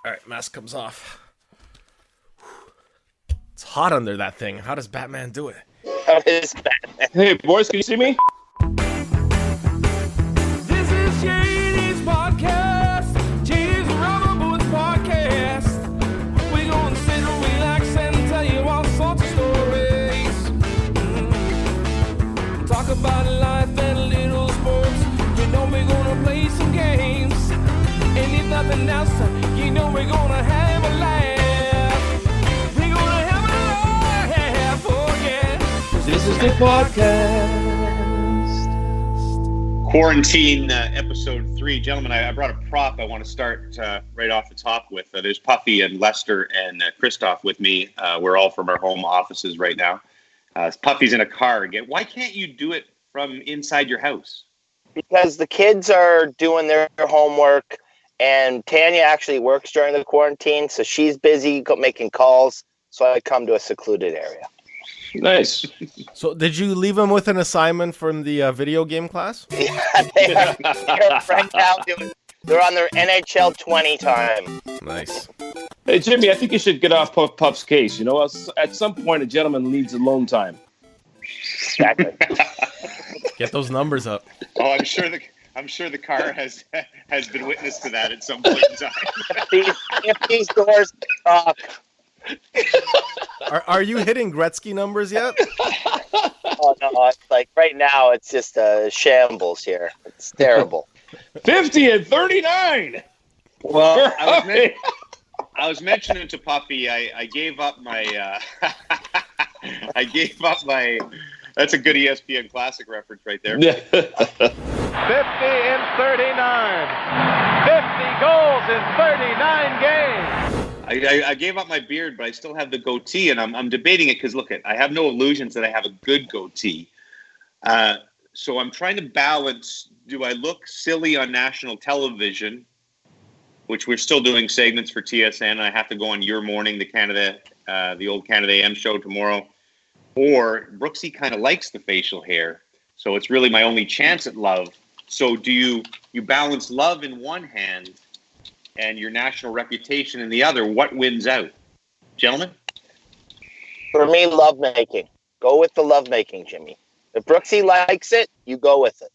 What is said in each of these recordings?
All right, mask comes off. It's hot under that thing. How does Batman do it? How is Batman? Hey, boys, can you see me? This is JD's podcast. JD's Rubber Boots podcast. We're gonna sit and relax and tell you all sorts of stories. Talk about life and little sports. You know we're gonna play some games. And if nothing else, you know we're gonna have a laugh. We're gonna have a laugh, oh yeah. This is the podcast. Quarantine episode 3. Gentlemen, I brought a prop I want to start right off the top with. There's Puffy and Lester and Stoff with me. We're all from our home offices right now. Puffy's in a car again. Why can't you do it from inside your house? Because the kids are doing their homework, and Tanya actually works during the quarantine, so she's busy making calls, so I come to a secluded area. Nice. So, did you leave him with an assignment from the video game class? Yeah, they're right now they're on their NHL 20 time. Nice. Hey, Jimmy, I think you should get off Puff's case. You know, at some point, a gentleman needs alone time. Exactly. Get those numbers up. Oh, I'm sure the car has been witness to that at some point in time. if these doors talk. Are you hitting Gretzky numbers yet? Oh no! It's like right now, it's just a shambles here. It's terrible. 50 and 39. Well, I was mentioning to Puffy, I gave up my. That's a good ESPN Classic reference right there. 50 and 39. 50 goals in 39 games. I gave up my beard, but I still have the goatee, and I'm debating it because, look, I have no illusions that I have a good goatee. So I'm trying to balance, do I look silly on national television, which we're still doing segments for TSN, and I have to go on Your Morning, the old Canada AM show tomorrow, or Brooksy kind of likes the facial hair, so it's really my only chance at love. So do you balance love in one hand and your national reputation in the other? What wins out? Gentlemen? For me, lovemaking. Go with the lovemaking, Jimmy. If Brooksy likes it, you go with it.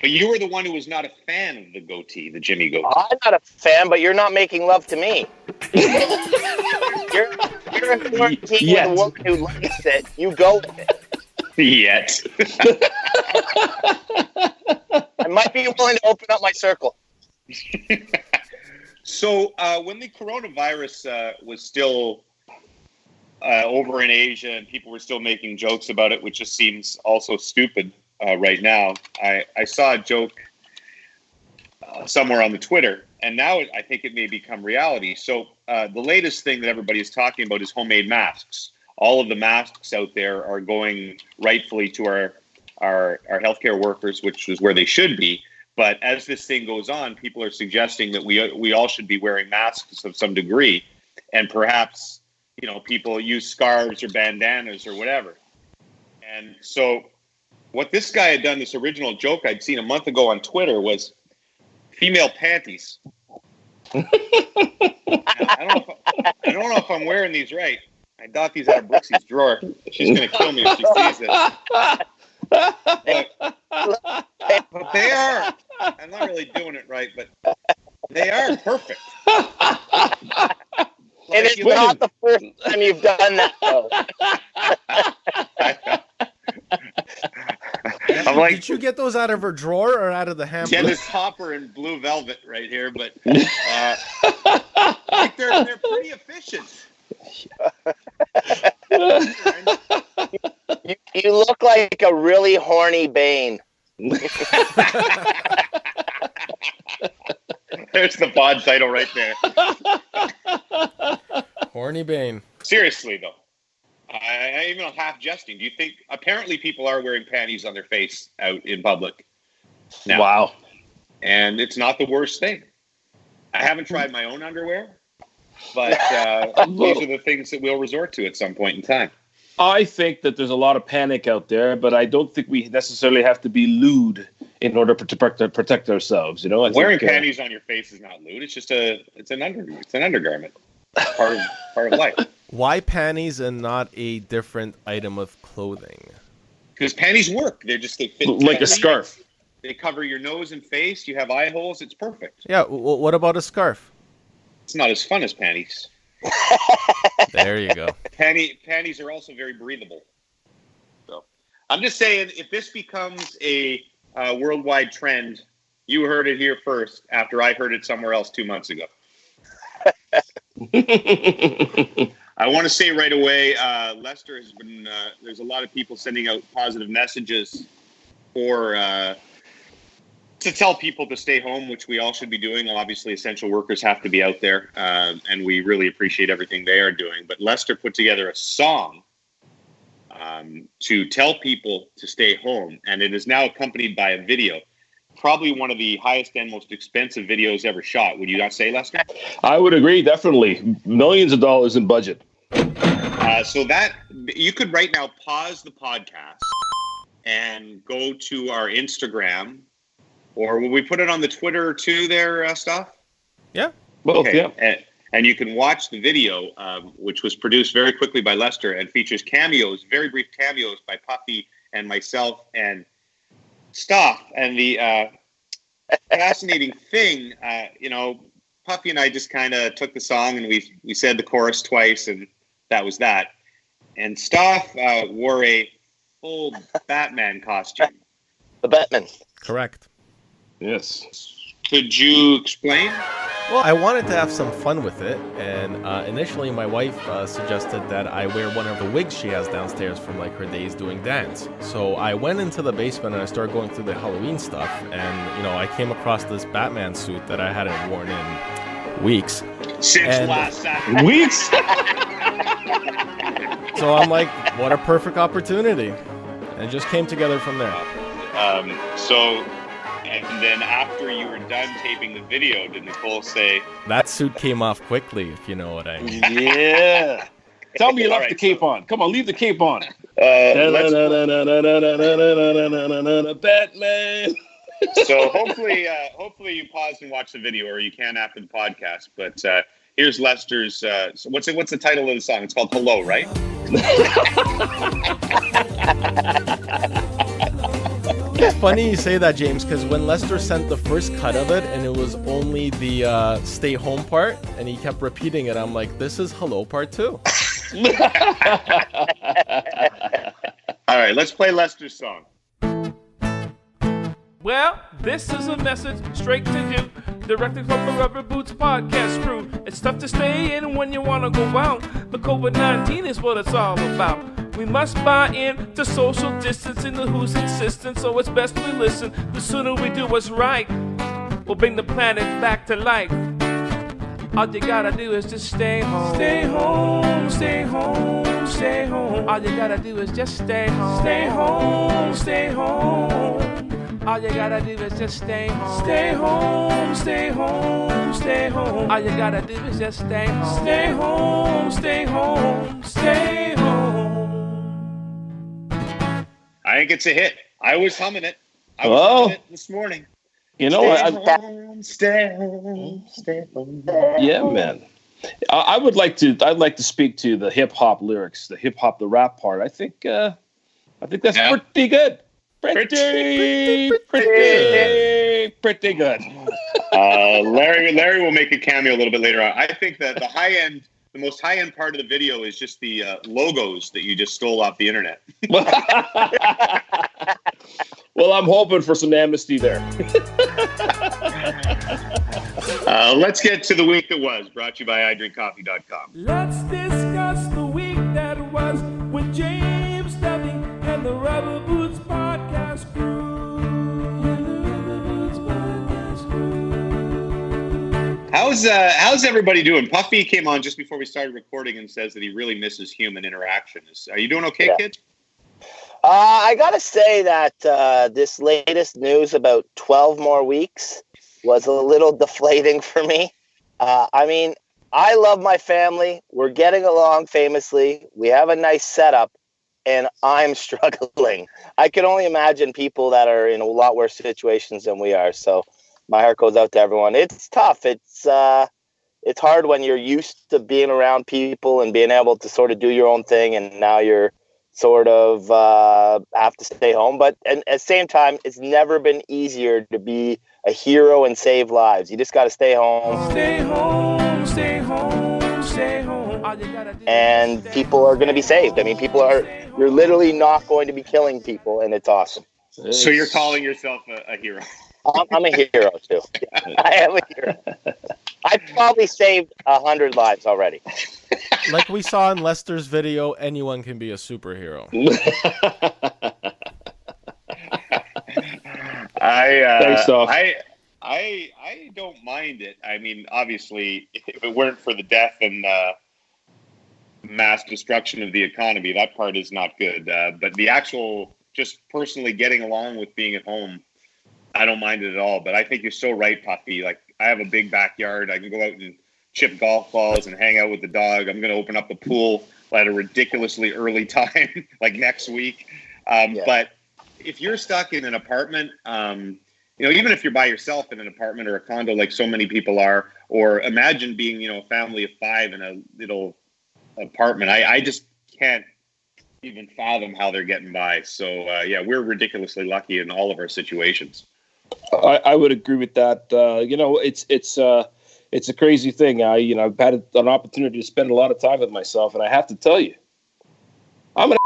But you were the one who was not a fan of the goatee, the Jimmy goatee. I'm not a fan, but you're not making love to me. You're in quarantine with a woman who likes it. You go with it. Yet. I might be willing to open up my circle. So when the coronavirus was still over in Asia and people were still making jokes about it, which just seems also stupid right now, I saw a joke somewhere on the Twitter, and now I think it may become reality. So the latest thing that everybody is talking about is homemade masks. All of the masks out there are going rightfully to our healthcare workers, which is where they should be. But as this thing goes on, people are suggesting that we all should be wearing masks of some degree, and perhaps, you know, people use scarves or bandanas or whatever. And so what this guy had done, this original joke I'd seen a month ago on Twitter, was female panties. I don't know if I'm wearing these right. I got these out of Brooksy's drawer. She's going to kill me if she sees this. But they are. I'm not really doing it right, but they are perfect. And it's not the first time you've done that, though. I'm like, did you get those out of her drawer or out of the hamper? yeah, this topper in blue velvet right here, but like they're pretty efficient. You look like a really horny Bane. There's the pod title right there. Horny Bane. Seriously, though. I even half jesting. Do you think, apparently people are wearing panties on their face out in public now. Wow. And it's not the worst thing. I haven't tried my own underwear, but these are the things that we'll resort to at some point in time. I think that there's a lot of panic out there, but I don't think we necessarily have to be lewd in order to protect ourselves. You know, Wearing panties on your face is not lewd. It's just it's an undergarment. Part of life. Why panties and not a different item of clothing? Because panties work. They fit like a scarf. They cover your nose and face. You have eye holes. It's perfect. Yeah. What about a scarf? It's not as fun as panties. There you go. Panties are also very breathable. So I'm just saying, if this becomes a worldwide trend, you heard it here first. After I heard it somewhere else 2 months ago. I want to say right away, Lester has been. There's a lot of people sending out positive messages to tell people to stay home, which we all should be doing. Obviously, essential workers have to be out there, and we really appreciate everything they are doing. But Lester put together a song to tell people to stay home, and it is now accompanied by a video. Probably one of the highest and most expensive videos ever shot. Would you not say, Lester? I would agree, definitely. Millions of dollars in budget. So that you could right now pause the podcast and go to our Instagram, or will we put it on the Twitter too there, Stoff? Yeah. Both, okay. Yeah. And you can watch the video, which was produced very quickly by Lester and features cameos, very brief cameos by Puffy and myself and Stoff. And the fascinating thing, Puffy and I just kind of took the song and we said the chorus twice, and that was that. And Stoff wore a full Batman costume. The Batman. Correct. Yes. Could you explain? Well, I wanted to have some fun with it, and initially my wife suggested that I wear one of the wigs she has downstairs from like her days doing dance. So I went into the basement and I started going through the Halloween stuff, and I came across this Batman suit that I hadn't worn in weeks. Since last Saturday. Weeks? So I'm like, what a perfect opportunity. And it just came together from there. And then after you were done taping the video, did Nicole say... That suit came off quickly, if you know what I mean. Yeah. Tell me you left the cape on. Come on, leave the cape on. Batman. So hopefully you pause and watch the video, or you can after the podcast. But here's Lester's... what's the title of the song? It's called Hello, right? It's funny you say that, James, because when Lester sent the first cut of it and it was only the stay home part and he kept repeating it, I'm like, this is Hello part 2. All right, let's play Lester's song. Well, this is a message straight to you, directly from the Rubber Boots podcast crew. It's tough to stay in when you want to go out, but COVID-19 is what it's all about. We must buy in to social distancing, the who's insistent, so it's best we listen. The sooner we do what's right, we'll bring the planet back to life. All you gotta do is just stay home. Stay home, stay home, stay home. All you gotta do is just stay home. Stay home, stay home. All you gotta do is just stay home. Stay home, stay home, stay home. All you gotta do is just stay home. Stay home, stay home, stay home. I think it's a hit. I was humming it. I was humming it this morning. You know what? Stay home. Yeah, man. I'd like to speak to the hip hop lyrics, the rap part. I think that's pretty good. Pretty good. Larry will make a cameo a little bit later on. I think that the most high end part of the video is just the logos that you just stole off the internet. Well, I'm hoping for some amnesty there. Let's get to the week that was, brought to you by idrinkcoffee.com. Let's discuss the week that was with James Duffy and the Rubber Boots podcast crew. How's everybody doing? Puffy came on just before we started recording and says that he really misses human interaction. Are you doing okay, kid? I gotta say that this latest news about 12 more weeks was a little deflating for me. I mean, I love my family. We're getting along famously. We have a nice setup. and I'm struggling. I can only imagine people that are in a lot worse situations than we are. So my heart goes out to everyone. It's tough. It's hard when you're used to being around people and being able to sort of do your own thing, and now you're sort of have to stay home. But at the same time, it's never been easier to be a hero and save lives. You just got to stay home. Stay home, stay home, stay home. All you gotta do And is people are going to be saved. I mean, you're literally not going to be killing people, and it's awesome. So you're calling yourself a hero? I'm a hero too. Yeah, I am a hero. I've probably saved 100 lives already. Like we saw in Lester's video, anyone can be a superhero. Thanks, Stoff. I don't mind it. I mean, obviously, if it weren't for the death and mass destruction of the economy, that part is not good. But the actual, just personally getting along with being at home, I don't mind it at all. But I think you're so right, Puffy. Like, I have a big backyard. I can go out and chip golf balls and hang out with the dog. I'm going to open up the pool at a ridiculously early time, like next week. But if you're stuck in an apartment, even if you're by yourself in an apartment or a condo, like so many people are, or imagine being, a family of 5 in a little apartment. I just can't even fathom how they're getting by. So we're ridiculously lucky in all of our situations. I would agree with that. It's a crazy thing. I've had an opportunity to spend a lot of time with myself, and I have to tell you, I'm an.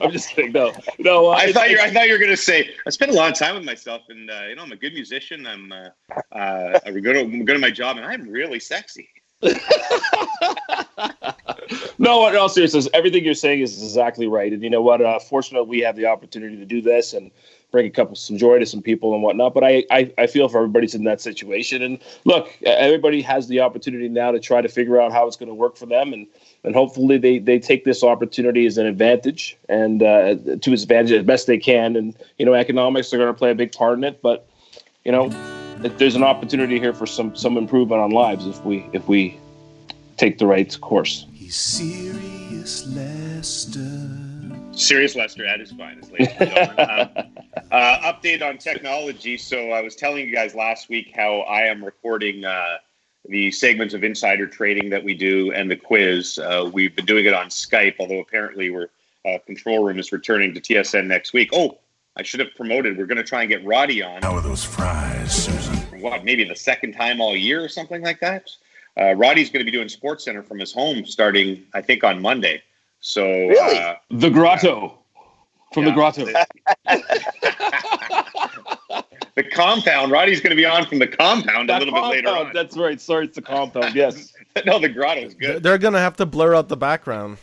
I'm just kidding. No. I thought you were going to say I spend a lot of time with myself, and I'm a good musician. I'm good at my job, and I'm really sexy. No, in all seriousness, everything you're saying is exactly right. And you know what? Fortunately, we have the opportunity to do this and bring some joy to some people and whatnot. But I feel for everybody's in that situation. And look, everybody has the opportunity now to try to figure out how it's going to work for them. And hopefully they take this opportunity as an advantage and to its advantage as best they can. And, economics are going to play a big part in it. But, there's an opportunity here for some improvement on lives if we take the right course. He's serious, Lester. Serious Lester at his finest, ladies and gentlemen. Update on technology. So I was telling you guys last week how I am recording the segments of insider trading that we do and the quiz. We've been doing it on Skype, although apparently we're control room is returning to TSN next week. Oh, I should have promoted. We're going to try and get Roddy on. How are those fries, Susan? What, maybe the second time all year or something like that? Roddy's going to be doing SportsCenter from his home starting, I think, on Monday. So Really? The Grotto. From the Grotto. The compound. Roddy's going to be on from the compound a little bit later on. That's right. Sorry, it's the compound. Yes. No, the Grotto's good. They're going to have to blur out the background.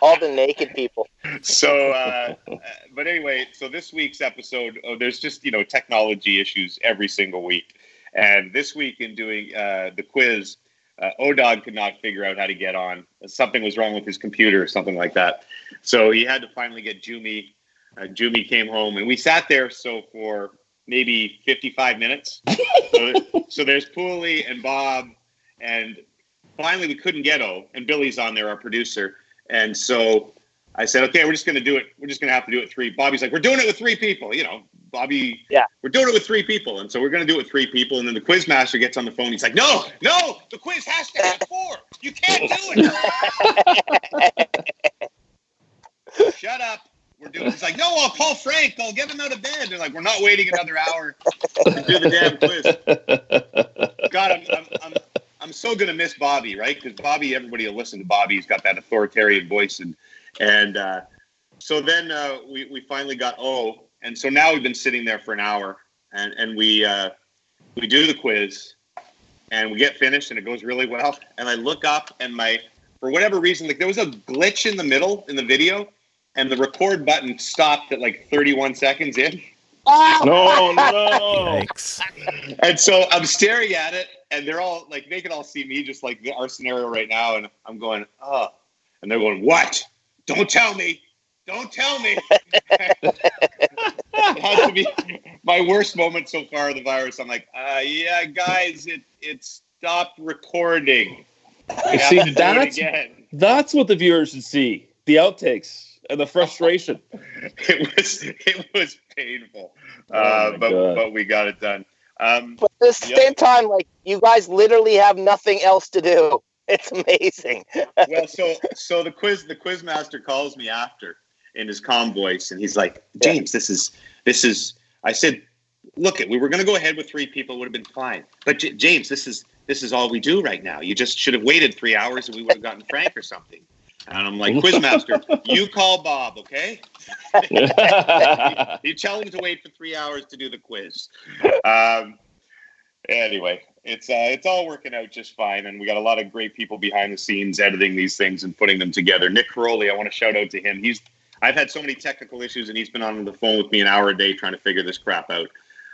All the naked people. So, but anyway, so this week's episode, there's just, technology issues every single week. And this week in doing the quiz, O-Dog could not figure out how to get on. Something was wrong with his computer or something like that. So he had to finally get Jumi. Jumi came home, and we sat there for maybe 55 minutes. So there's Pooley and Bob, and finally we couldn't get O, and Billy's on there, our producer. And so I said, okay, we're just going to do it. We're just going to have to do it 3. Bobby's like, we're doing it with 3 people. Bobby, we're doing it with 3 people. And so we're going to do it with 3 people. And then the quiz master gets on the phone. He's like, no, the quiz has to have 4. You can't do it. Shut up. It's like, no, I'll call Frank. I'll get him out of bed. They're like, we're not waiting another hour to do the damn quiz. God, I'm so going to miss Bobby, right? Because Bobby, everybody will listen to Bobby. He's got that authoritarian voice. And so then we finally got O. And so now we've been sitting there for an hour. And we do the quiz. And we get finished, and it goes really well. And I look up, and for whatever reason, there was a glitch in the middle in the video. And the record button stopped at 31 seconds in. No. Yikes. And so I'm staring at it, and they're all they can all see me just like our scenario right now. And I'm going, oh. And they're going, what? Don't tell me. It has to be my worst moment so far of the virus. I'm like, yeah, guys, it stopped recording. We have See, to do it again. that's what the viewers should see. The outtakes and the frustration. It was painful, Oh my God. but we got it done. But at the same time, like, you guys literally have nothing else to do. It's amazing. Well, so the quiz master calls me after in his calm voice, and he's like, James, this is. I said, look, we were going to go ahead with 3 people, it would have been fine. But James, this is all we do right now. You just should have waited 3 hours, and we would have gotten Frank or something. And I'm like, Quizmaster, you call Bob, okay? You tell him to wait for 3 hours to do the quiz. Anyway, it's all working out just fine, and we got a lot of great people behind the scenes editing these things and putting them together. Nick Caroli, I want to shout out to him. I've had so many technical issues, and he's been on the phone with me an hour a day trying to figure this crap out.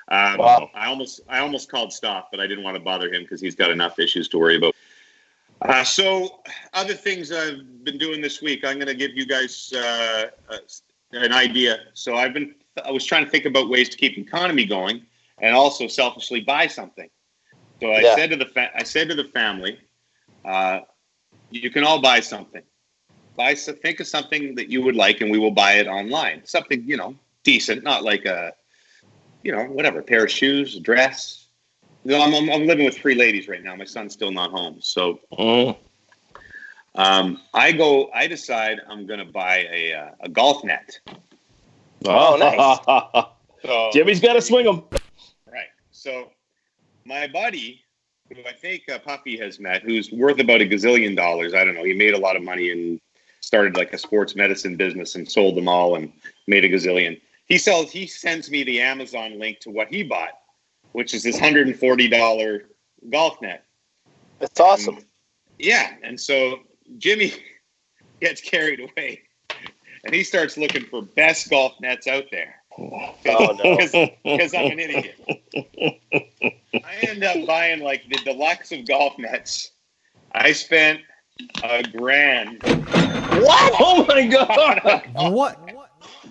Wow. I almost called Stoff, but I didn't want to bother him because he's got enough issues to worry about. So other things I've been doing this week, I'm going to give you guys an idea. So I was trying to think about ways to keep the economy going and also selfishly buy something. So I said to the family, you can all buy something. Think of something that you would like, and we will buy it online. Something, decent, not like a, whatever, a pair of shoes, a dress. I'm living with 3 ladies right now. My son's still not home. So I decide I'm going to buy a golf net. Oh, nice. So, Jimmy's got to swing them. right. So my buddy, who I think Puffy has met, who's worth about $1 gazillion. I don't know. He made a lot of money and started like a sports medicine business and sold them all and made $1 gazillion. He sends me the Amazon link to what he bought, which is this $140 golf net. That's awesome. And so Jimmy gets carried away, and he starts looking for best golf nets out there. Oh, no. Because I'm an idiot. I end up buying like the deluxe of golf nets. I spent $1,000. What? Oh my God! What?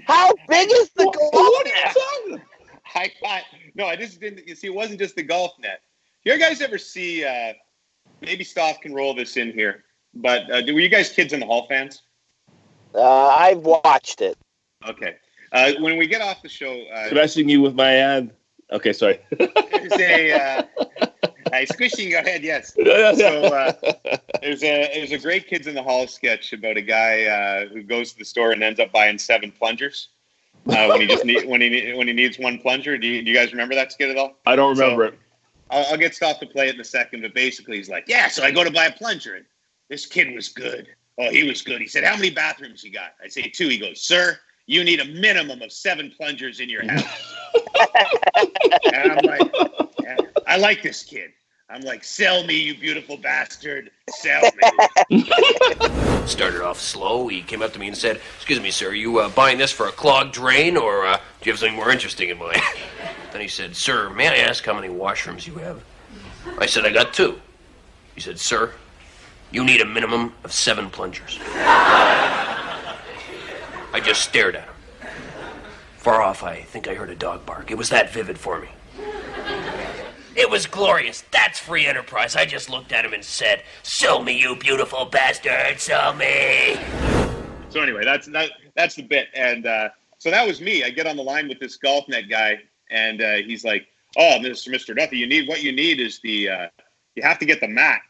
How big is the golf What are you net? talking about? I just didn't. You see, it wasn't just the golf net. You guys ever see? Maybe Stoff can roll this in here. But were you guys Kids in the Hall fans? I've watched it. Okay. When we get off the show, Scratching you with my hand. Okay, sorry. there's squishing your head. Yes. So there's a great Kids in the Hall sketch about a guy who goes to the store and ends up buying 7 plungers when he needs one plunger. Do you guys remember that skit at all? I don't remember it. I'll get Stoff to play it in a second, but basically he's like, yeah. So I go to buy a plunger, and this kid was good. Oh, he was good. He said, how many bathrooms you got? I say 2. He goes, sir, you need a minimum of 7 plungers in your house. And I'm like, yeah, I like this kid. I'm like, sell me, you beautiful bastard. Sell me. Started off slow. He came up to me and said, excuse me, sir, you buying this for a clogged drain, or do you have something more interesting in mind? Then he said, sir, may I ask how many washrooms you have? I said, I got 2. He said, sir, you need a minimum of 7 plungers. I just stared at him. Far off, I think I heard a dog bark. It was that vivid for me. It was glorious. That's free enterprise. I just looked at him and said, sell me, you beautiful bastard, sell me. So anyway, that's the bit. And so that was me. I get on the line with this golf net guy, and he's like, oh, Mr. Duffy, what you need is you have to get the mat.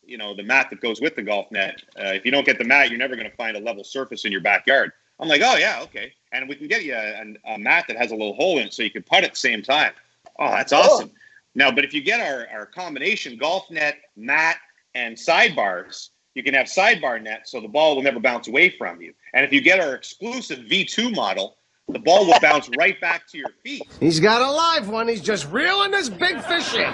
The mat that goes with the golf net. If you don't get the mat, you're never going to find a level surface in your backyard. I'm like, oh, yeah, okay. And we can get you a mat that has a little hole in it so you can putt at the same time. Oh, that's awesome. Now, but if you get our combination golf net, mat, and sidebars, you can have sidebar net so the ball will never bounce away from you. And if you get our exclusive V2 model, the ball will bounce right back to your feet. He's got a live one. He's just reeling this big fish in.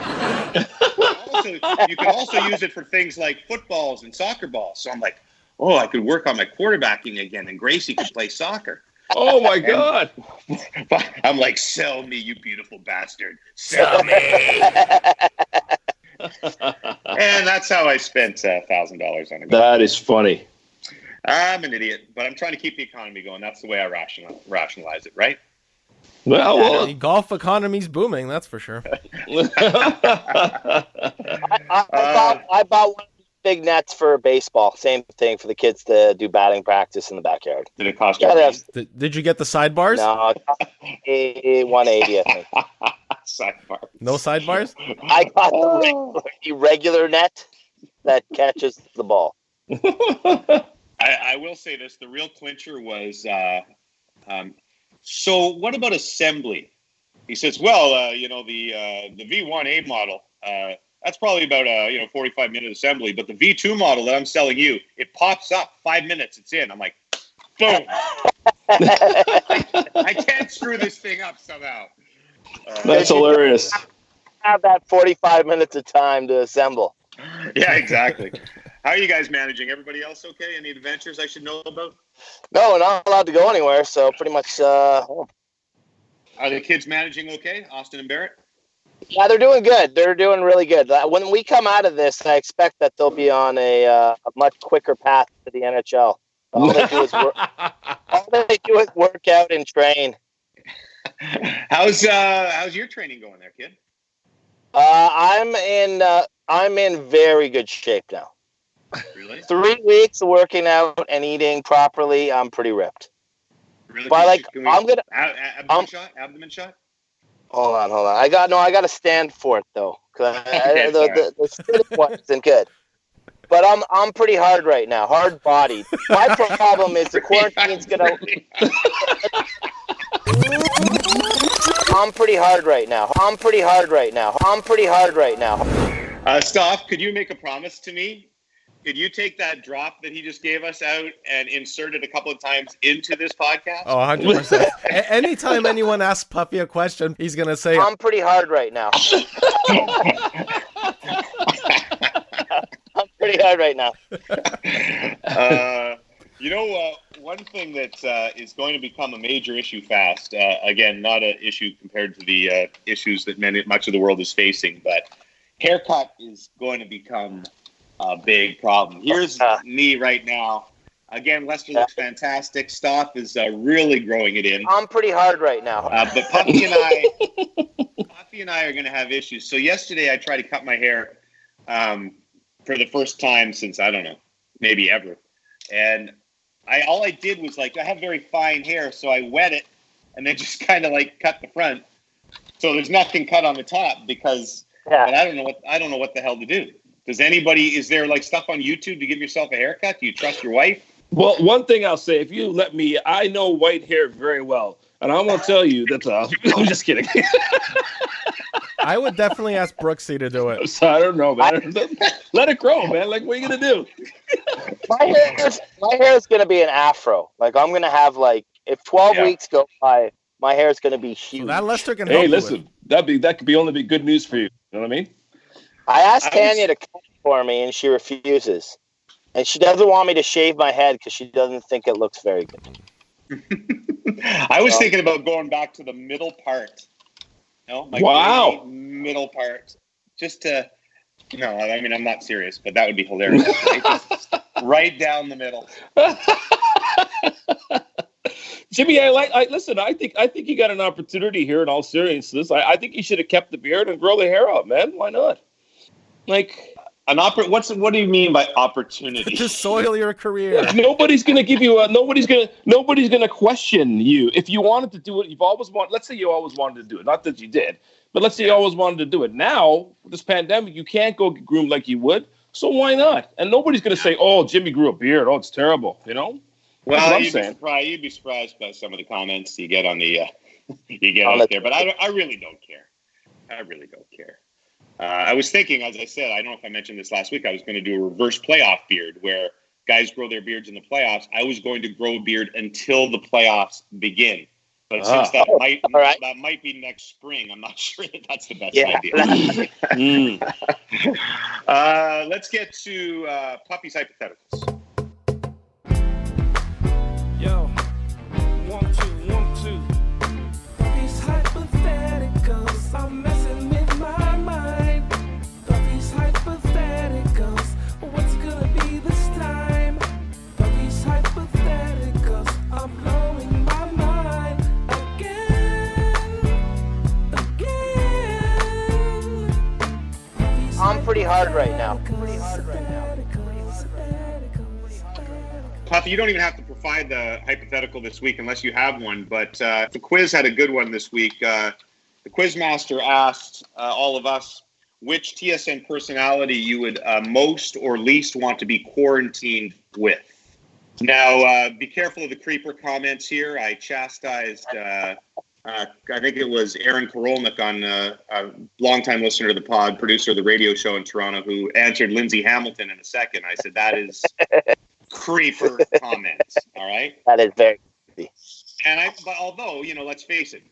You can also use it for things like footballs and soccer balls. So I'm like, oh, I could work on my quarterbacking again, and Gracie could play soccer. Oh my God! I'm like, sell me, you beautiful bastard. Sell me. And that's how I spent $1,000 on a golf. That is funny. I'm an idiot, but I'm trying to keep the economy going. That's the way I rationalize it, right? Well, The golf economy's booming, that's for sure. I bought one big nets for baseball. Same thing for the kids to do batting practice in the backyard. Did it cost Yeah, you? that's, Did you get the sidebars? no, a 180, I think. Sidebar. No sidebars? I got the regular net that catches the ball. I will say this: the real clincher was. So what about assembly? He says, well, the V1A model. That's probably about 45-minute assembly, but the V2 model that I'm selling you, it pops up 5 minutes. It's in. I'm like, boom. I can't screw this thing up somehow. That's hilarious. Have that 45 minutes of time to assemble. Yeah, exactly. How are you guys managing? Everybody else okay? Any adventures I should know about? No, not allowed to go anywhere, so pretty much home. Are the kids managing okay, Austin and Barrett? Yeah, they're doing good. They're doing really good. When we come out of this, I expect that they'll be on a much quicker path to the NHL. All they do is work out and train. How's your training going there, kid? I'm in very good shape now. Really? 3 weeks of working out and eating properly, I'm pretty ripped. Really? But Abdomen shot? Hold on. I got to stand for it though, because the sitting one isn't good. But I'm pretty hard right now, hard bodied. My problem is the quarantine's gonna. I'm pretty hard right now. Stoff, could you make a promise to me? Could you take that drop that he just gave us out and insert it a couple of times into this podcast? Oh, 100%. Anytime anyone asks Puffy a question, he's going to say, I'm pretty hard right now. I'm pretty hard right now. One thing that is going to become a major issue fast, again, not an issue compared to the issues that much of the world is facing, but haircut is going to become a big problem. Here's me right now. Again, Lester looks fantastic. Stoff is really growing it in. I'm pretty hard right now. But Puffy and I are going to have issues. So yesterday I tried to cut my hair for the first time since, I don't know, maybe ever. And all I did was I have very fine hair, so I wet it and then just kind of cut the front. So there's nothing cut on the top because but I don't know what the hell to do. Is there stuff on YouTube to give yourself a haircut? Do you trust your wife? Well, one thing I'll say, if you let me, I know white hair very well. And I'm going to tell you that, I'm just kidding. I would definitely ask Brooksy to do it. So I don't know, man. Let it grow, man. What are you going to do? My hair is going to be an afro. I'm going to have, if 12 weeks go by, my hair is going to be huge. So that Lester can help Hey, you listen, with. that could only be good news for you. You know what I mean? I asked Tanya to cut it for me, and she refuses. And she doesn't want me to shave my head because she doesn't think it looks very good. I was thinking about going back to the middle part. Wow. Middle part. Just to... No, I mean, I'm not serious, but that would be hilarious. Right down the middle. Jimmy, listen. I think you got an opportunity here. In all seriousness, I think you should have kept the beard and grow the hair out, man. Why not? What do you mean by opportunity? To soil your career. Nobody's gonna give you nobody's gonna question you if you wanted to do it. Let's say you always wanted to do it. Not that you did, but let's say you always wanted to do it. Now, with this pandemic, you can't go get groomed like you would. So why not? And nobody's gonna say, "Oh, Jimmy grew a beard. Oh, it's terrible." You know. Well, you'd be surprised by some of the comments you get on the out there. But I really don't care. I was thinking, as I said, I don't know if I mentioned this last week, I was going to do a reverse playoff beard where guys grow their beards in the playoffs. I was going to grow a beard until the playoffs begin. But since that might be next spring, I'm not sure that's the best idea. Let's get to Puffy's hypotheticals. Yo, 1, 2. These hypotheticals are messing with my mind. These hypotheticals, what's gonna be this time? These hypotheticals are blowing my mind again. I'm pretty hard right now. Puffy, you don't even have to provide the hypothetical this week unless you have one, but the quiz had a good one this week. The quizmaster asked all of us which TSN personality you would most or least want to be quarantined with. Now, be careful of the creeper comments here. I chastised, I think it was Aaron Korolnik, on a longtime listener to the pod, producer of the radio show in Toronto, who answered Lindsay Hamilton in a second. I said, that is creeper comments, all right? That is very creepy. But although, let's face it,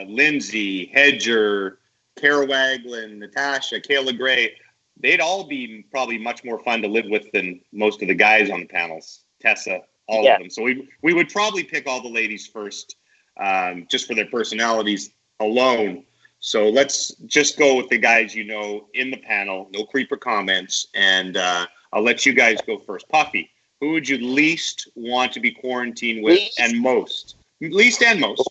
Lindsay, Hedger, Kara Waglin, Natasha, Kayla Gray, they'd all be probably much more fun to live with than most of the guys on the panels. Tessa, all of them. So we would probably pick all the ladies first, just for their personalities alone. So let's just go with the guys in the panel. No creeper comments, and I'll let you guys go first. Puffy, who would you least want to be quarantined with, and most? Least and most.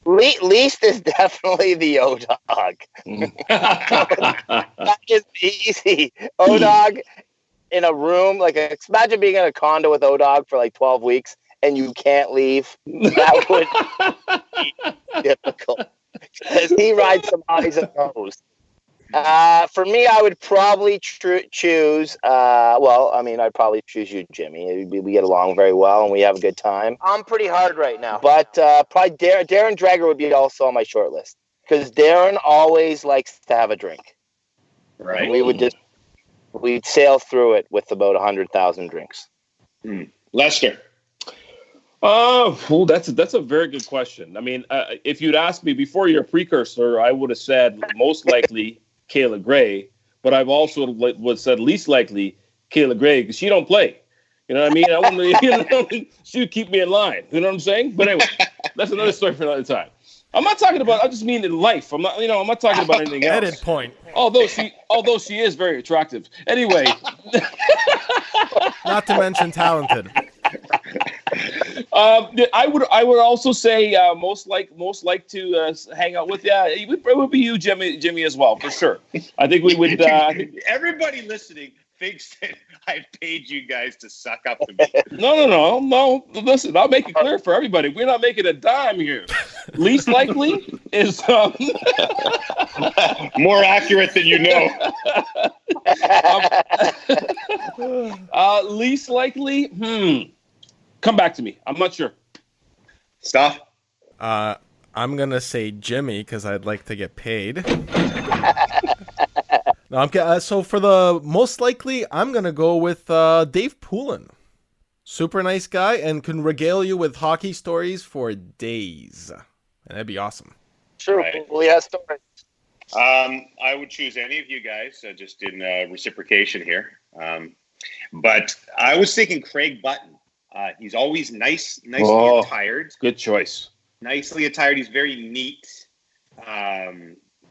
Least is definitely the O-Dog. That is easy. O-Dog in a room, imagine being in a condo with O-Dog for 12 weeks and you can't leave. That would be difficult because he rides some eyes and nose. For me, I would probably choose, I'd probably choose you, Jimmy. We get along very well and we have a good time. I'm pretty hard right now. But probably Darren Drager would be also on my short list because Darren always likes to have a drink. Right. And we'd sail through it with about 100,000 drinks. Lester. That's a very good question. I mean, if you'd asked me before your precursor, I would have said most likely Kayla Gray, but I've also would said least likely Kayla Gray because she don't play. You know what I mean? I wouldn't. She would keep me in line. You know what I'm saying? But anyway, that's another story for another time. I'm not talking about. I just mean in life. I'm not talking about anything else. Edit point. Although she is very attractive. Anyway. Not to mention talented. I would also say most like to hang out with. Yeah, it would be you, Jimmy as well, for sure. I think we would. Everybody listening thinks that I paid you guys to suck up to me. No. Listen, I'll make it clear for everybody. We're not making a dime here. Least likely is more accurate than you know. Least likely. Come back to me. I'm not sure. Stoff? I'm going to say Jimmy because I'd like to get paid. No, so for the most likely, I'm going to go with Dave Poulin. Super nice guy and can regale you with hockey stories for days. And that'd be awesome. True. Right. Well, he has stories. I would choose any of you guys, just in reciprocation here. But I was thinking Craig Button. He's always nicely attired. Good choice. Nicely attired. He's very neat.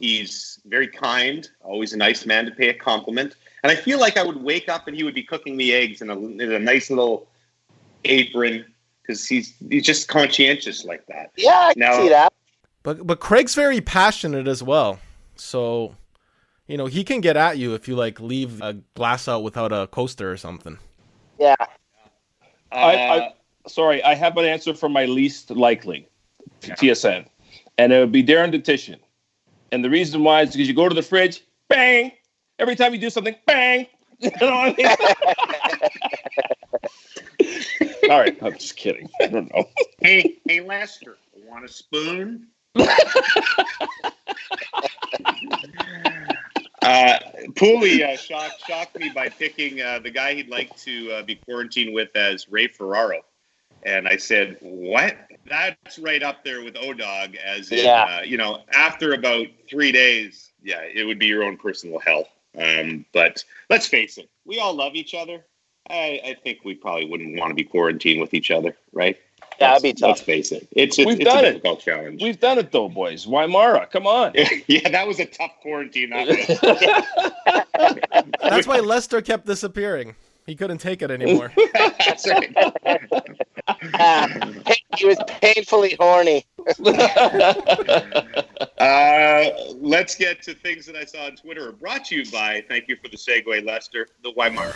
He's very kind. Always a nice man to pay a compliment. And I feel like I would wake up and he would be cooking me eggs in a nice little apron because he's just conscientious like that. Yeah, I can see that. But Craig's very passionate as well. So, he can get at you if you leave a glass out without a coaster or something. Yeah. Sorry, I have an answer for my least likely TSN, and it would be Darren Detition. And the reason why is because you go to the fridge, bang! Every time you do something, bang! You know what I mean? All right, I'm just kidding. I don't know. Hey, Lester, want a spoon? Pooley shocked me by picking the guy he'd like to be quarantined with as Ray Ferraro. And I said, what? That's right up there with O-Dog as in, after about 3 days, it would be your own personal hell. But let's face it, we all love each other. I think we probably wouldn't want to be quarantined with each other, right? Yeah, that'd be tough. Let's face it. It's a difficult challenge. We've done it, though, boys. Weimara, come on. Yeah, that was a tough quarantine. That's why Lester kept disappearing. He couldn't take it anymore. That's right. He was painfully horny. Let's get to things that I saw on Twitter. Brought to you by, thank you for the segue, Lester, the Weimara.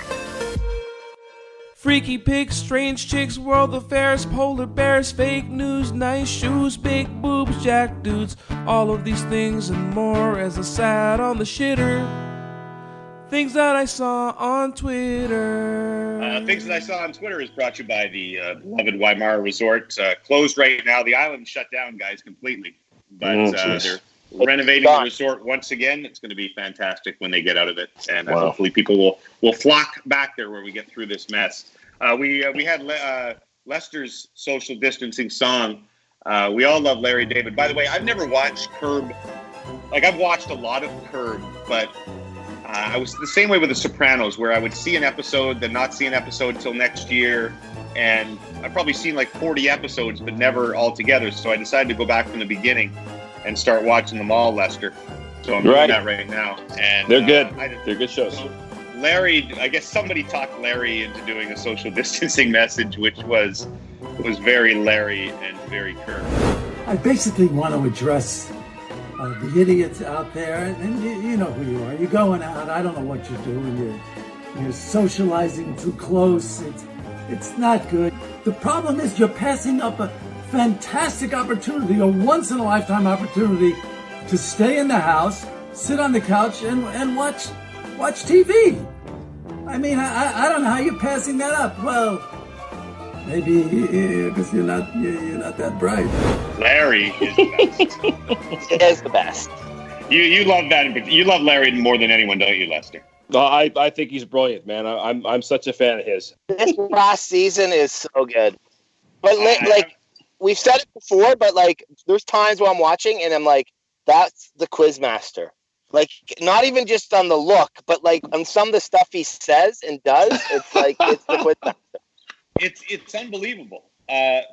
Freaky pics, strange chicks, world affairs, polar bears, fake news, nice shoes, big boobs, jack dudes. All of these things and more as I sat on the shitter. Things that I saw on Twitter. Things that I saw on Twitter is brought to you by the beloved Waimara Resort. Closed right now. The island shut down, guys, completely. But they're renovating the resort once again. It's going to be fantastic when they get out of it. And hopefully people will flock back there when we get through this mess. We had Lester's social distancing song. We all love Larry David. By the way, I've never watched Curb. Like, I've watched a lot of Curb, but I was the same way with The Sopranos, where I would see an episode, then not see an episode until next year. And I've probably seen like 40 episodes, but never all together. So I decided to go back from the beginning and start watching them all, Lester. So I'm doing that right now. And they're good. They're good shows. So Larry, I guess somebody talked Larry into doing a social distancing message, which was very Larry and very Curb. I basically want to address the idiots out there, and you know who you are. You're going out. I don't know what you're doing. You're socializing too close. It's not good. The problem is you're passing up a fantastic opportunity, a once-in-a-lifetime opportunity to stay in the house, sit on the couch, and watch TV. I mean, I don't know how you're passing that up. Well, maybe because you're not that bright. Larry is the best. He is the best. You love that, but you love Larry more than anyone, don't you, Lester? No, I think he's brilliant, man. I'm such a fan of his. This last season is so good. But like we've said it before, but like there's times where I'm watching and I'm like, that's the Quizmaster. Like, not even just on the look, but like on some of the stuff he says and does, it's like it's the Quizmaster. It's unbelievable.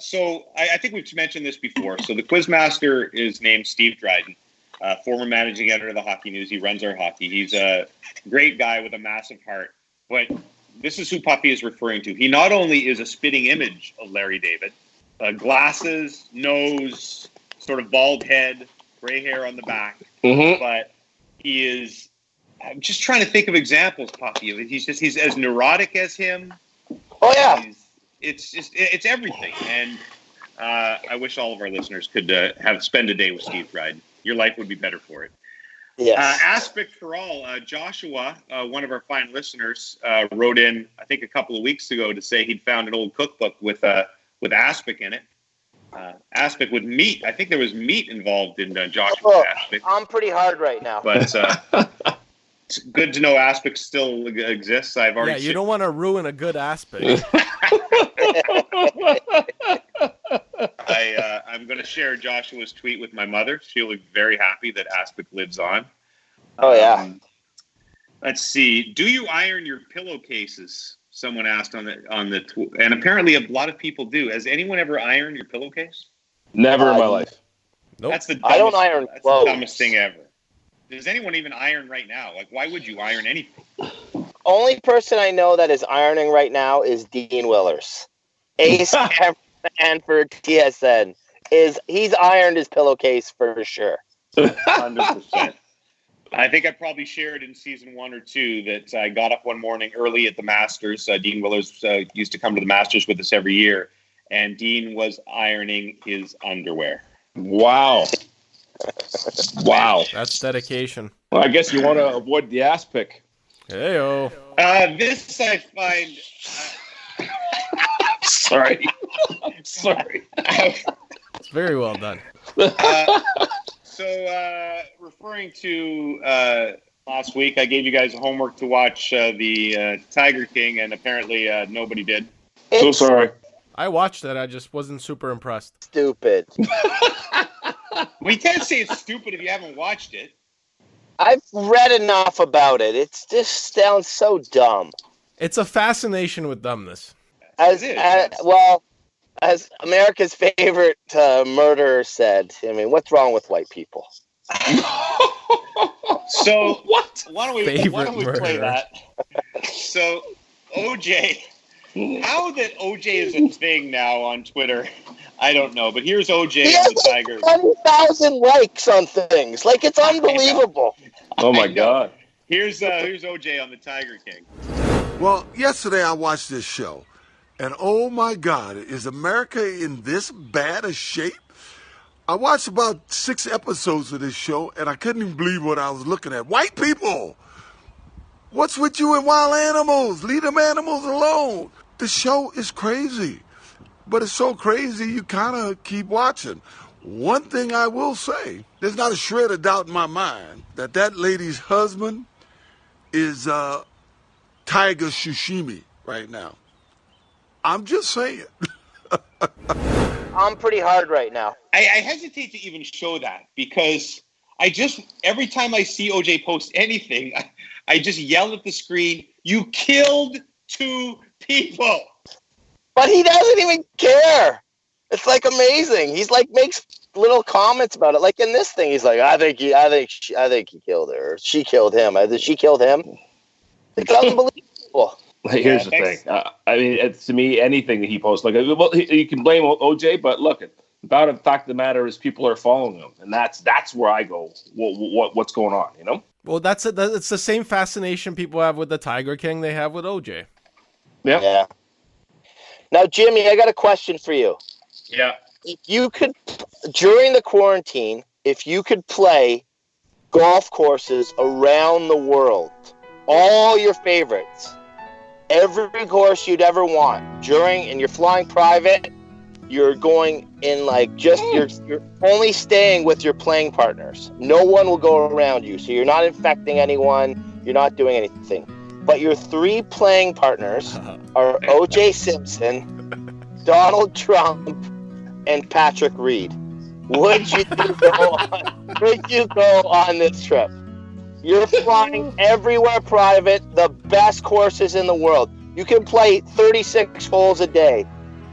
So I think we've mentioned this before. So the Quizmaster is named Steve Dryden, former managing editor of the Hockey News. He runs our hockey. He's a great guy with a massive heart. But this is who Puffy is referring to. He not only is a spitting image of Larry David, glasses, nose, sort of bald head, gray hair on the back, but he is. I'm just trying to think of examples, Puffy. He's as neurotic as him. Oh yeah. It's everything, and I wish all of our listeners could spend a day with Steve Dryden. Your life would be better for it. Yes. Aspic for all. Joshua, one of our fine listeners, wrote in, I think a couple of weeks ago, to say he'd found an old cookbook with aspic in it. Aspic with meat. I think there was meat involved in Joshua's aspic. I'm pretty hard right now. But it's good to know aspic still exists. I've already. Yeah, you don't want to ruin a good aspic. I'm going to share Joshua's tweet with my mother. She'll be very happy that aspic lives on. Oh yeah. Let's see. Do you iron your pillowcases? Someone asked on the and apparently a lot of people do. Has anyone ever ironed your pillowcase? Never in my life. Nope. That's the I don't iron that's clothes. the dumbest thing ever. Does anyone even iron right now? Like, why would you iron anything? Only person I know that is ironing right now is Dean Willers. Ace and for TSN he's ironed his pillowcase for sure. 100%. I think I probably shared in season 1 or 2 that I got up one morning early at the Masters. Dean Willers used to come to the Masters with us every year, and Dean was ironing his underwear. Wow. Wow. That's dedication. Well, I guess you want to avoid the aspic. Heyo. This I find. Sorry. Sorry. It's very well done. So, referring to last week, I gave you guys homework to watch the Tiger King, and apparently nobody did. So sorry. I watched it. I just wasn't super impressed. Stupid. We can't say it's stupid if you haven't watched it. I've read enough about it. It just sounds so dumb. It's a fascination with dumbness. As America's favorite murderer said, I mean, what's wrong with white people? So what? Why don't we play that? So OJ, how that OJ is a thing now on Twitter, I don't know. But here's OJ on the Tiger. 20,000 likes on things. Like, it's unbelievable. Oh my God. Here's OJ on the Tiger King. Well, yesterday I watched this show. And oh my God, is America in this bad a shape? I watched about 6 episodes of this show, and I couldn't even believe what I was looking at. White people! What's with you and wild animals? Leave them animals alone. The show is crazy. But it's so crazy, you kind of keep watching. One thing I will say, there's not a shred of doubt in my mind that lady's husband is Tiger Shushimi right now. I'm just saying. I'm pretty hard right now. I hesitate to even show that because every time I see OJ post anything, I just yell at the screen, "You killed 2 people." But he doesn't even care. It's like amazing. He's like makes little comments about it. Like in this thing, he's like, I think he killed her. Or she killed him. Either she killed him. It's unbelievable. Here's the thing. I mean, it's, to me, anything that he posts, like, well, you can blame OJ, but look, about the fact of the matter is people are following him, and that's where I go. What's going on? You know? Well, it's the same fascination people have with the Tiger King they have with OJ. Yep. Yeah. Now, Jimmy, I got a question for you. Yeah. If you could, during the quarantine, if you could play golf courses around the world, all your favorites, every course you'd ever want, and you're flying private, you're going in you're only staying with your playing partners. No one will go around you, so you're not infecting anyone, you're not doing anything. But your 3 playing partners are O.J. Simpson, Donald Trump, and Patrick Reed. Would you go on this trip? You're flying everywhere private, the best courses in the world. You can play 36 holes a day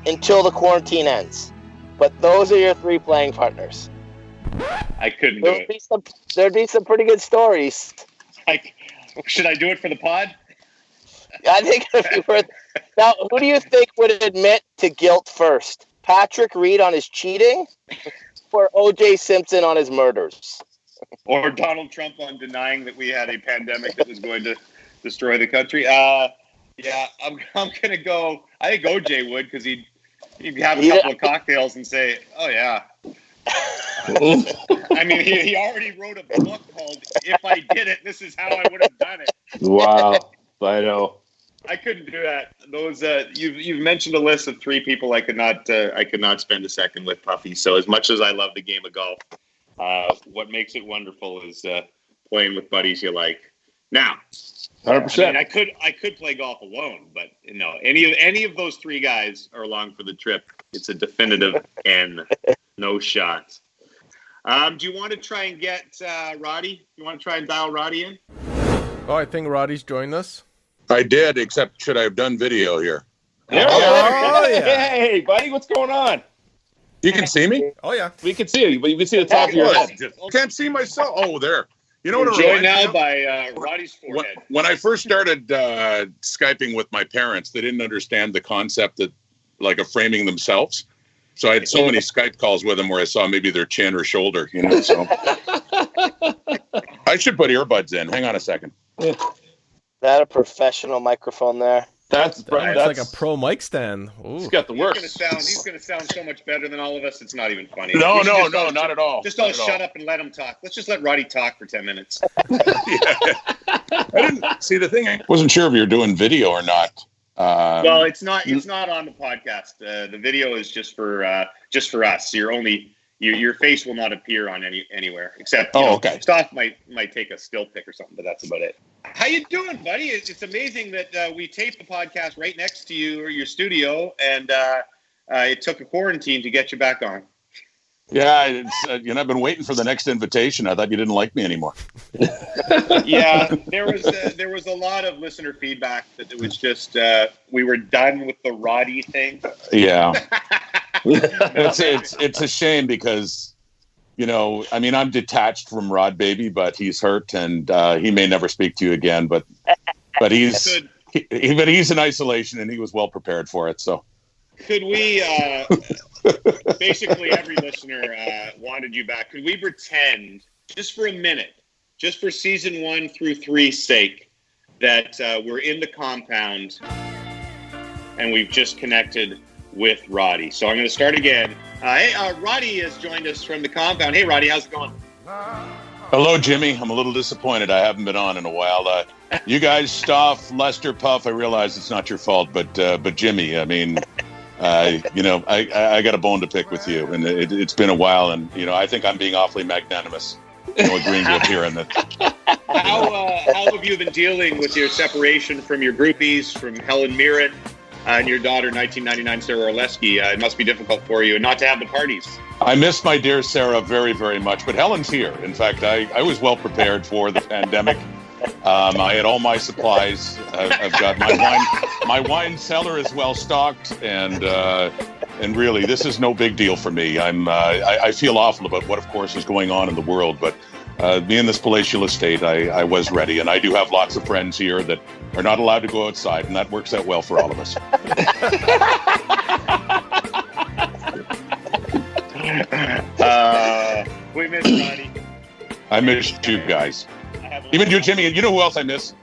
until the quarantine ends. But those are your 3 playing partners. I couldn't do it. There'd be some pretty good stories. Should I do it for the pod? I think it'd be worth. Now, who do you think would admit to guilt first? Patrick Reed on his cheating, or O.J. Simpson on his murders? Or Donald Trump on denying that we had a pandemic that was going to destroy the country? I'm gonna go. I think O.J. would, because he'd have a couple of cocktails and say, "Oh yeah." I mean, he already wrote a book called "If I Did It, This Is How I Would Have Done It." Wow, I know. I couldn't do that. Those you've mentioned a list of 3 people I could not spend a second with, Puffy. So as much as I love the game of golf, what makes it wonderful is playing with buddies you like. Now, 100%. I mean, I could play golf alone, but any of those 3 guys are along for the trip. It's a definitive N. No shot. Do you want to try and get Roddy? You want to try and dial Roddy in? Oh, I think Roddy's joined us. I did, except should I have done video here? Oh, yeah. Hey, buddy, what's going on? You can see me? Oh, yeah. We can see you, but you can see the top of your head. Can't see myself. Oh, there. You know what? Joined now by Roddy's forehead. When I first started Skyping with my parents, they didn't understand the concept of framing themselves. So I had so many Skype calls with them where I saw maybe their chin or shoulder, so. I should put earbuds in. Hang on a second. That a professional microphone there? That's like a pro mic stand. Ooh. He's got the works. He's going to sound so much better than all of us. It's not even funny. No, not at all. Just all shut up and let him talk. Let's just let Roddy talk for 10 minutes. I didn't see the thing. I wasn't sure if you were doing video or not. Well, it's not on the podcast. The video is just for us. Your face will not appear on anywhere except. Okay. Stoff might take a still pic or something, but that's about it. How you doing, buddy? It's amazing that we taped the podcast right next to you or your studio, and it took a quarantine to get you back on. Yeah, I've been waiting for the next invitation. I thought you didn't like me anymore. Yeah, there was a lot of listener feedback that it was just we were done with the Roddy thing. Yeah, it's a shame because I'm detached from Rod Baby, but he's hurt and he may never speak to you again. But he's in isolation and he was well prepared for it. So could we? Basically, every listener wanted you back. Could we pretend, just for a minute, just for season 1 through 3's sake, that we're in the compound and we've just connected with Roddy. So I'm going to start again. Hey, Roddy has joined us from the compound. Hey, Roddy, how's it going? Hello, Jimmy. I'm a little disappointed I haven't been on in a while. You guys, Stoff, Lester, Puff, I realize it's not your fault, but Jimmy, I mean, I got a bone to pick with you, and it's been a while, and, I think I'm being awfully magnanimous, agreeing to appear in that. How have you been dealing with your separation from your groupies, from Helen Mirren, and your daughter, 1999 Sarah Orlesky? It must be difficult for you, and not to have the parties. I miss my dear Sarah very, very much, but Helen's here. In fact, I was well prepared for the pandemic. I had all my supplies. I've got my wine cellar is well stocked, and really, this is no big deal for me. I feel awful about what, of course, is going on in the world, but being this palatial estate, I was ready, and I do have lots of friends here that are not allowed to go outside, and that works out well for all of us. We miss Roddy. I miss you guys. Even you, Jimmy. And you know who else I miss?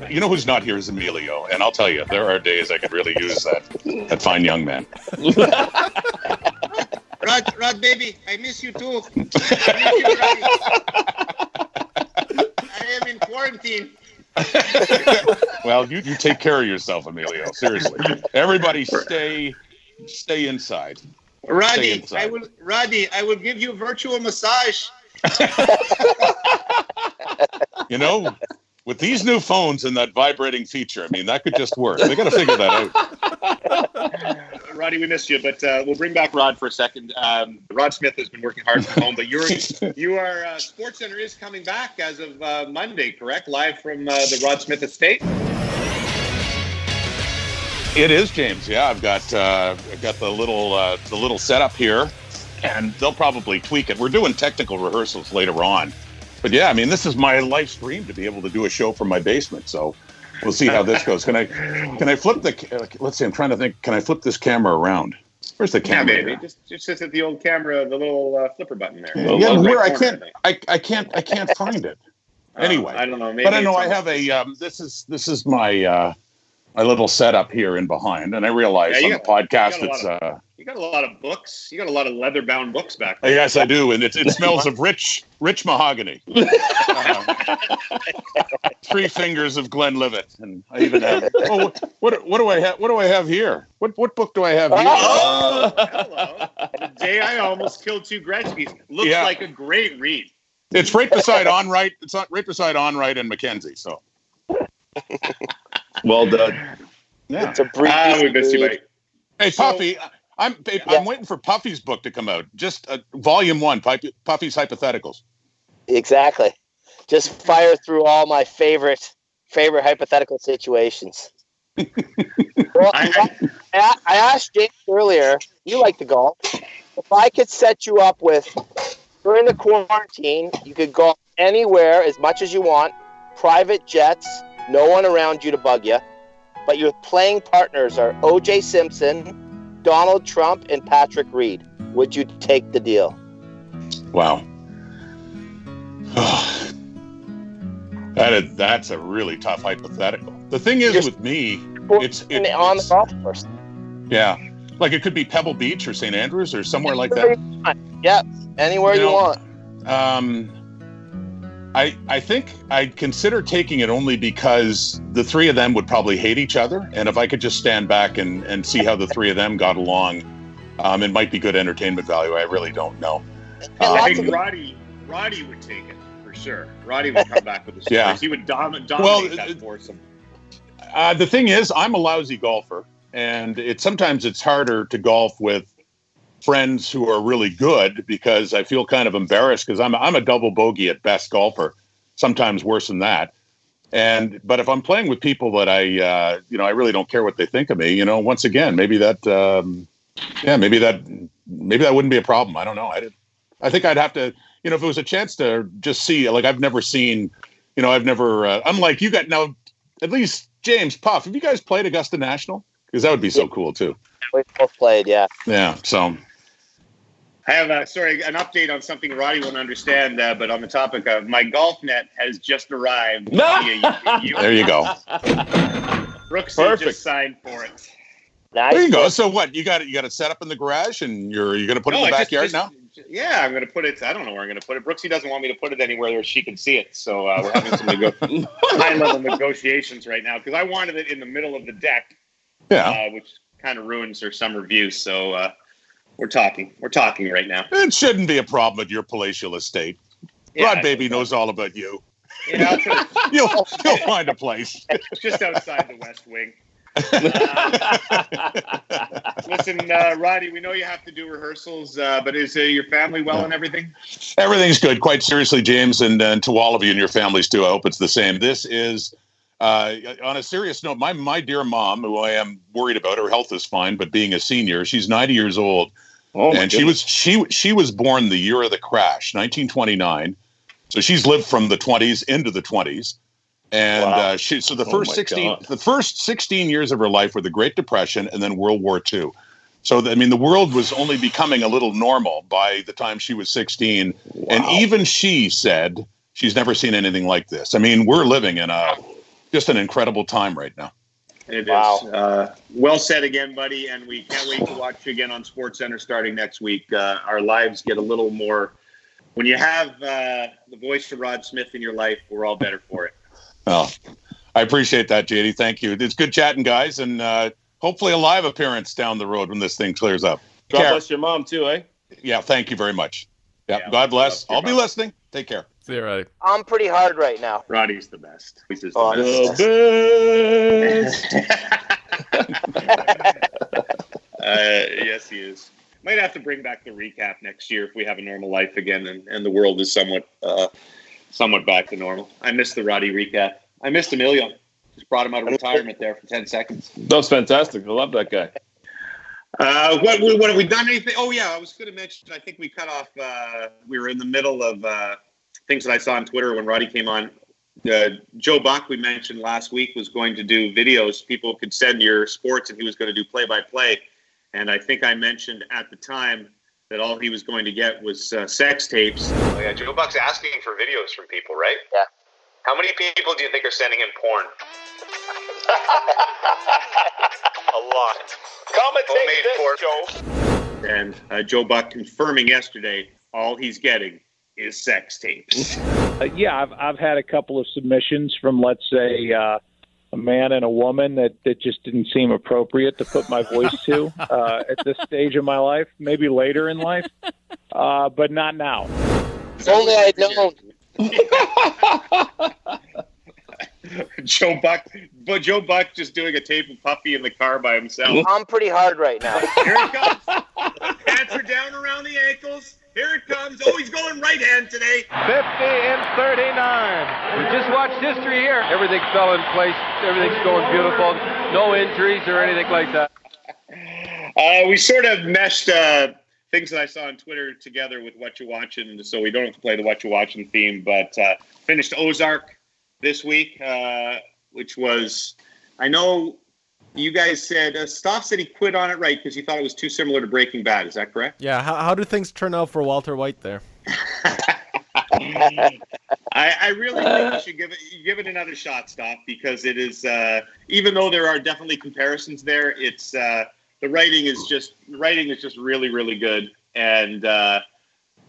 You know who's not here is Emilio. And I'll tell you, there are days I could really use that fine young man. Rod, baby, I miss you too. I miss you, Roddy. I am in quarantine. Well, you take care of yourself, Emilio. Seriously, everybody, stay inside. Roddy, I will give you a virtual massage. With these new phones and that vibrating feature, I mean, that could just work. They got to figure that out. Roddy, we missed you, but we'll bring back Rod for a second. Rod Smith has been working hard from home, but your Sports Center is coming back as of Monday, correct? Live from the Rod Smith estate. It is, James. Yeah, I've got the little setup here, and they'll probably tweak it. We're doing technical rehearsals later on. But yeah, I mean, this is my life dream to be able to do a show from my basement. So we'll see how this goes. Can I flip let's see, I'm trying to think, can I flip this camera around? Where's the camera? Yeah, baby. Just hit the old camera, the little flipper button there. I can't find it. Anyway, I don't know. Maybe but I know I have a, this is my little setup here in behind. And I realize on the podcast, you got a lot of books. You got a lot of leather-bound books back there. Yes, I do, and it smells of rich mahogany. 3 fingers of Glenlivet, and I even have. Oh, what do I have? What do I have here? What book do I have here? Oh, hello! The Day I Almost Killed 2 Gretzky's. Looks like a great read. It's right beside Onright. It's not right beside Onright and Mackenzie. So, well done. Yeah, it's a brief. We missed you, buddy. Hey, Puffy. I'm waiting for Puffy's book to come out. Just volume 1, Puffy's Hypotheticals. Exactly. Just fire through all my favorite hypothetical situations. Well, I asked James earlier, you like to golf. If I could set you up with, during the quarantine, you could go anywhere as much as you want, private jets, no one around you to bug you, but your playing partners are O.J. Simpson, Donald Trump, and Patrick Reed. Would you take the deal? Wow. That's a really tough hypothetical. The thing is, with me, it's on the golf course. Yeah, like it could be Pebble Beach or St. Andrews or somewhere like that. Yeah, anywhere you want. I think I'd consider taking it only because the 3 of them would probably hate each other, and if I could just stand back and see how the 3 of them got along, it might be good entertainment value. I really don't know. I think Roddy would take it for sure. Roddy would come back with the stories. Yeah. He would dominate that foursome. The thing is, I'm a lousy golfer, and sometimes it's harder to golf with friends who are really good because I feel kind of embarrassed because I'm a double bogey at best golfer, sometimes worse than that. But if I'm playing with people that I really don't care what they think of me, once again, maybe that wouldn't be a problem. I don't know. I think I'd have to, if it was a chance to just see, like I've never seen, unlike you got now, at least James, Puff, have you guys played Augusta National? Because that would be so cool too. We both played, yeah. Yeah, so. I have an update on something Roddy won't understand, but on the topic of my golf net has just arrived. There you go. Brooks just signed for it. Nice. There you go. So what? You got it set up in the garage, and you're going to put it in the backyard now? Yeah, I'm going to put it. I don't know where I'm going to put it. Brooksy doesn't want me to put it anywhere where she can see it. So we're having some high-level negotiations right now because I wanted it in the middle of the deck, which kind of ruins her summer view. So we're talking. We're talking right now. It shouldn't be a problem at your palatial estate. Rod Baby knows all about you. Yeah, you'll find a place. It's just outside the West Wing. Listen, Roddy, we know you have to do rehearsals, but is your family well and everything? Everything's good. Quite seriously, James, and to all of you and your families too. I hope it's the same. This is, on a serious note, my dear mom, who I am worried about, her health is fine, but being a senior, she's 90 years old, and she was born the year of the crash, 1929. So she's lived from the 20s into the 20s. And the first 16 years of her life were the Great Depression and then World War II. So, the world was only becoming a little normal by the time she was 16. Wow. And even she said she's never seen anything like this. We're living in just an incredible time right now. It is. Well said again, buddy. And we can't wait to watch you again on SportsCenter starting next week. Our lives get a little more... When you have the voice of Rod Smith in your life, we're all better for it. Oh, I appreciate that, JD. Thank you. It's good chatting, guys, and hopefully a live appearance down the road when this thing clears up. God bless your mom, too, eh? Yeah, thank you very much. Yeah, God bless. I'll be listening. Take care. See you, Roddy. I'm pretty hard right now. Roddy's the best. He's the best. Yes, he is. Might have to bring back the recap next year if we have a normal life again and the world is somewhat back to normal. I missed the Roddy recap. I missed Emilio. Just brought him out of retirement there for 10 seconds. That was fantastic. I love that guy. What have we done? Anything? Oh, yeah. I was going to mention, I think we cut off, we were in the middle of things that I saw on Twitter when Roddy came on. Joe Buck, we mentioned last week, was going to do videos. People could send your sports and he was going to do play-by-play. And I think I mentioned at the time that all he was going to get was sex tapes. Oh, yeah, Joe Buck's asking for videos from people, right? Yeah. How many people do you think are sending him porn? A lot. Homemade porn. And Joe Buck confirming yesterday, all he's getting is sex tapes. Yeah, I've had a couple of submissions from, let's say, a man and a woman that just didn't seem appropriate to put my voice to at this stage of my life. Maybe later in life, but not now. If only I'd known. Joe Buck just doing a tape of Puffy in the car by himself. I'm pretty hard right now. Here it comes. Pants are down around the ankles. Here it comes. Oh, he's going right hand today. 50 and 39. We just watched history here. Everything fell in place. Everything's going beautiful. No injuries or anything like that. We sort of meshed things that I saw on Twitter together with What You Watching, so we don't have to play the What You Watching theme, but finished Ozark this week, which was, I know you guys said, Stoff said he quit on it, right, because he thought it was too similar to Breaking Bad. Is that correct? Yeah, how do things turn out for Walter White there? I really think you should give it another shot, Stoff, because it is, even though there are definitely comparisons there, it's the writing is just really, really good. And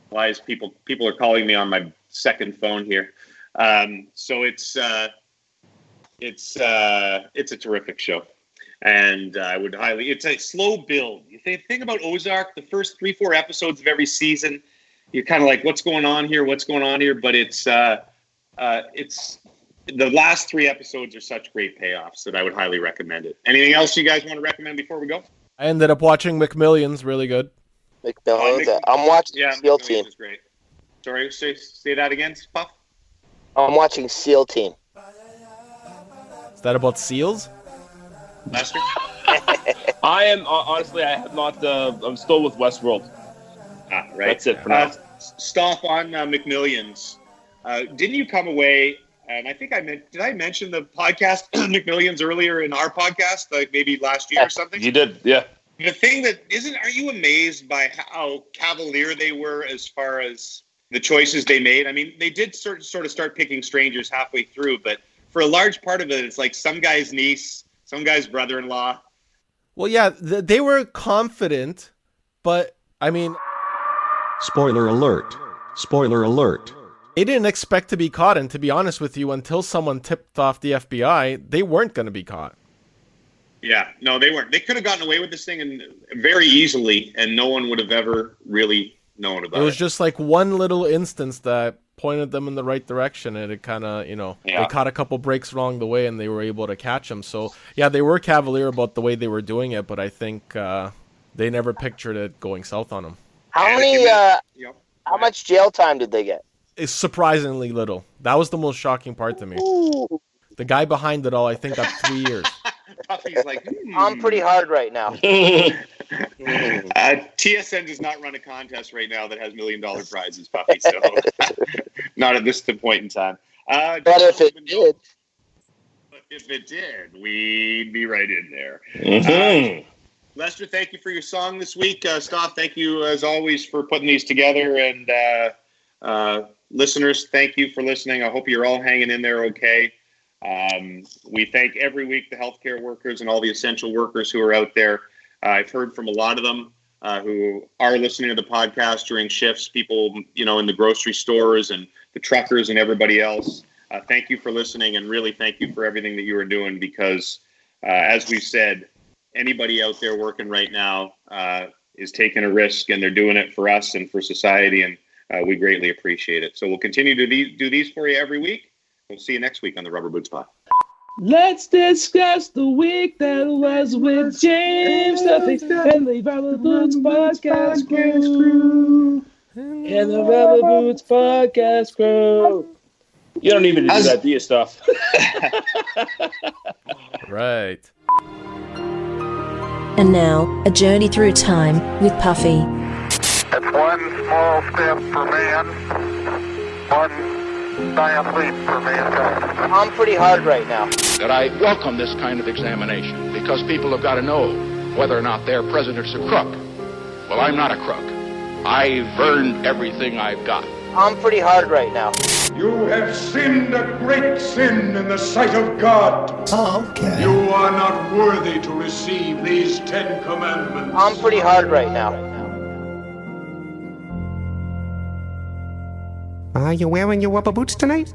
why is people are calling me on my second phone here? So it's a terrific show. And I would it's a slow build. If they think about Ozark, the first 3-4 episodes of every season, you're kind of like, what's going on here? But it's the last 3 episodes are such great payoffs that I would highly recommend it. Anything else you guys want to recommend before we go? I ended up watching McMillions, really good. McMillions. I'm watching SEAL Team. Is great. Sorry, say that again, Puff? I'm watching SEAL Team. Is that about seals? Lester? I am, honestly, I have not, I'm still with Westworld. Right. That's it for now. Stoff on McMillions. Didn't you come away, and I think did I mention the podcast McMillions earlier in our podcast, like maybe last year or something? You did, yeah. The thing are you amazed by how cavalier they were as far as the choices they made? I mean, they did sort of start picking strangers halfway through, but for a large part of it, it's like some guy's niece, some guy's brother-in-law. Well, yeah, they were confident, but I mean... Spoiler alert. Spoiler alert. They didn't expect to be caught, and to be honest with you, until someone tipped off the FBI, they weren't going to be caught. Yeah, no, they weren't. They could have gotten away with this thing and very easily, and no one would have ever really known about it. It was just like one little instance that pointed them in the right direction, and it kind of, they caught a couple breaks along the way, and they were able to catch them. So, yeah, they were cavalier about the way they were doing it, but I think they never pictured it going south on them. How much jail time did they get? It's surprisingly little. That was the most shocking part to me. Ooh. The guy behind it all, I think, got 3 years. Puffy's like, I'm pretty hard right now. TSN does not run a contest right now that has $1 million prizes, Puffy. So not at this point in time. But if it did, we'd be right in there. Mm-hmm. Lester, thank you for your song this week. Stoff, thank you as always for putting these together. And listeners, thank you for listening. I hope you're all hanging in there okay. We thank every week the healthcare workers and all the essential workers who are out there. I've heard from a lot of them who are listening to the podcast during shifts, people, in the grocery stores and the truckers and everybody else. Thank you for listening, and really thank you for everything that you are doing, because as we've said, anybody out there working right now is taking a risk, and they're doing it for us and for society, and we greatly appreciate it. So we'll continue to do these for you every week. We'll see you next week on the Rubber Boots Pod. Let's discuss the week that was with James Duffy and the Rubber Boots Podcast crew. And the Rubber Boots Podcast crew. You don't even do that, do you, Stoff? Right. And now, a journey through time with Puffy. It's one small step for man, one giant leap for mankind. I'm pretty hard right now. That I welcome this kind of examination, because people have got to know whether or not their president's a crook. Well, I'm not a crook. I've earned everything I've got. I'm pretty hard right now. You have sinned a great sin in the sight of God. Okay. You are not worthy to receive these 10 commandments. I'm pretty hard right now. Are you wearing your rubber boots tonight?